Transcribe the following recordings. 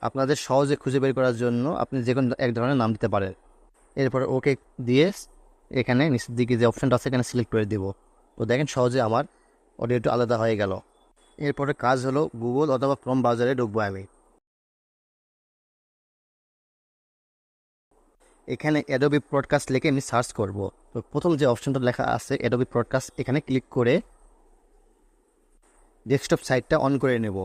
আপনাদের সহজে খুঁজে বের করার জন্য আপনি যে কোনো এক ধরনের নাম দিতে পারেন। এরপর ওকে দিয়ে এখানে নিচের দিকে যে অপশানটা আছে এখানে সিলেক্ট করে দিব। তো দেখেন সহজে আমার অডিওটা আলাদা হয়ে গেল। এরপরে কাজ হলো গুগল অথবা ক্রোম ব্রাউজারে ঢুকবো আমি। এখানে অ্যাডোবি পডকাস্ট লিখে আমি সার্চ করব। তো প্রথম যে অপশনটা লেখা আছে অ্যাডোবি পডকাস্ট, এখানে ক্লিক করে ডেস্কটপ সাইটটা অন করে নেব।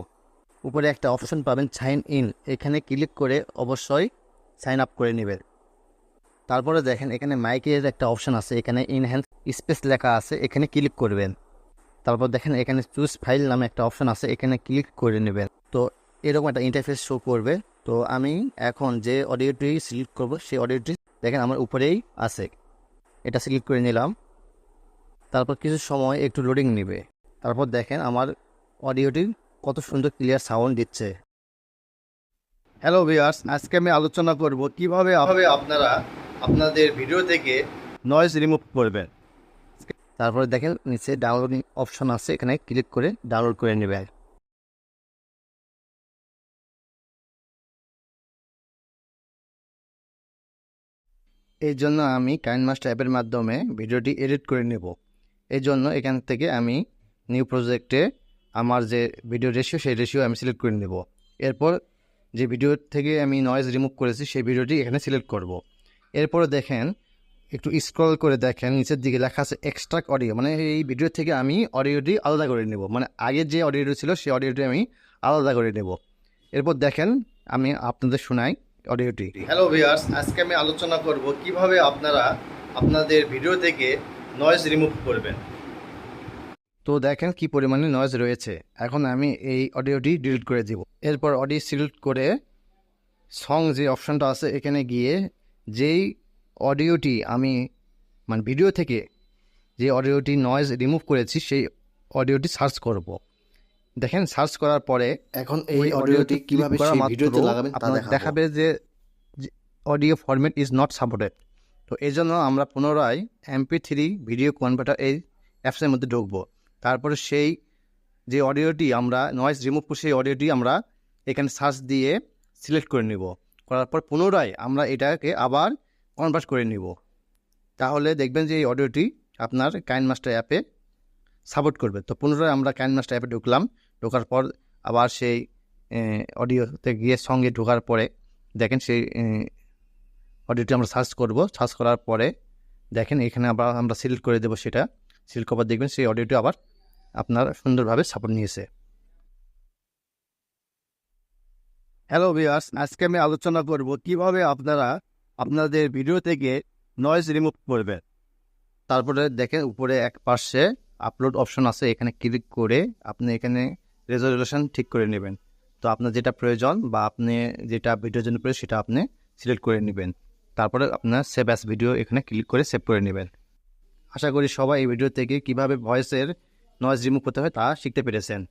উপরে একটা অপশন পাবেন সাইন ইন, এখানে ক্লিক করে অবশ্যই সাইন আপ করে নেবেন। তারপরে দেখেন এখানে মাইকের একটা অপশন আছে, এখানে ইনহ্যান্স স্পেস লেখা আছে, এখানে ক্লিক করবেন। তারপর দেখেন এখানে চুজ ফাইল নামে একটা অপশন আছে, এখানে ক্লিক করে নেবেন। তো এরকম একটা ইন্টারফেস শো করবে। তো আমি এখন যে অডিওটি সিলেক্ট করব সেই অডিওটি দেখেন আমার উপরেই আছে, এটা সিলেক্ট করে নিলাম। তারপর কিছু সময় একটু লোডিং নেবে। তারপর দেখেন আমার অডিওটি কত সুন্দর ক্লিয়ার সাউন্ড দিচ্ছে। হ্যালো ভিউয়ার্স, আজকে আমি আলোচনা করব কিভাবে আপনারা আপনাদের ভিডিও থেকে নয়েজ রিমুভ করবেন। তারপরে দেখেন নিচে ডাউনলোডিং অপশন আছে, এখানে ক্লিক করে ডাউনলোড করে নেবেন। এই জন্য আমি কাইনমাস্টার অ্যাপের মাধ্যমে ভিডিওটি এডিট করে নেব। এই জন্য এখান থেকে আমি নিউ প্রজেক্টে আমার যে ভিডিও রেশিও সেই রেশিও আমি সিলেক্ট করে নেব। এরপর যে ভিডিও থেকে আমি নয়েজ রিমুভ করেছি সেই ভিডিওটি এখানে সিলেক্ট করব। এরপরে দেখেন একটু স্ক্রল করে দেখেন নিচের দিকে লেখা আছে এক্সট্রাক্ট অডিও, মানে এই ভিডিও থেকে আমি অডিওটি আলাদা করে নেব, মানে আগের যে অডিওটি ছিল সেই অডিওটি আমি আলাদা করে নেব। এরপর দেখেন আমি আপনাদের শোনাই অডিওটি। হ্যালো ভিউয়ার্স, আজকে আমি আলোচনা করব কিভাবে আপনারা আপনাদের ভিডিও থেকে নয়েজ রিমুভ করবেন। তো দেখেন কি পরিমাণে নয়েজ রয়েছে। এখন আমি এই অডিওটি ডিলিট করে দিব। এরপর অডিও সিলেক্ট করে সং যে অপশনটা আছে এখানে গিয়ে যেই অডিওটি আমি মানে ভিডিও থেকে যে অডিওটি নয়েজ রিমুভ করেছি সেই অডিওটি সার্চ করব। দেখেন সার্চ করার পরে এখন এই অডিওটি কিভাবে সেই ভিডিওতে লাগাবেন তা দেখাবে যে audio format is not supported. তো এই জন্য আমরা পুনরায় MP3 ভিডিও কনভার্টার এই অ্যাপসের মধ্যে ঢুকবো। তারপরে সেই যে অডিওটি আমরা নয়েজ রিমুভ করছি সেই অডিওটি আমরা এখানে সার্চ দিয়ে সিলেক্ট করে নিব। করার পর পুনরায় আমরা এটাকে আবার কনভার্ট করে নিব। তাহলে দেখবেন যে এই অডিওটি আপনার কাইনমাস্টার অ্যাপে সাপোর্ট করবে। তো পুনরায় আমরা কাইনমাস্টার অ্যাপে ঢুকলাম। ঢোকার পর আবার সেই অডিওতে গিয়ে সঙ্গে ঢোকার পরে দেখেন সেই অডিওটি আমরা সার্চ করব। সার্চ করার পরে দেখেন এখানে আবার আমরা সিলেক্ট করে দেবো, সেটা সিলেক্ট করার দেখবেন সেই অডিওটি আবার আপনার সুন্দরভাবে সাপোর্ট নিয়েছে। হ্যালো ভিউয়ার্স, আজকে আমি আলোচনা করব কিভাবে আপনারা আপনাদের ভিডিও থেকে নয়েজ রিমুভ করবেন। তারপরে দেখেন উপরে এক পাশে আপলোড অপশন আছে, এখানে ক্লিক করে আপনি এখানে রেজলিউশন ঠিক করে নেবেন। তো আপনার যেটা প্রয়োজন বা আপনি যেটা ভিডিওর জন্য প্রয়োজন সেটা আপনি সিলেক্ট করে নেবেন। তারপরে আপনার সেভ অ্যাজ ভিডিও এখানে ক্লিক করে সেভ করে নেবেন। আশা করি সবাই এই ভিডিও থেকে কিভাবে ভয়েসের নয়েজ রিমুভ করতে হয় তা শিখতে পেরেছেন।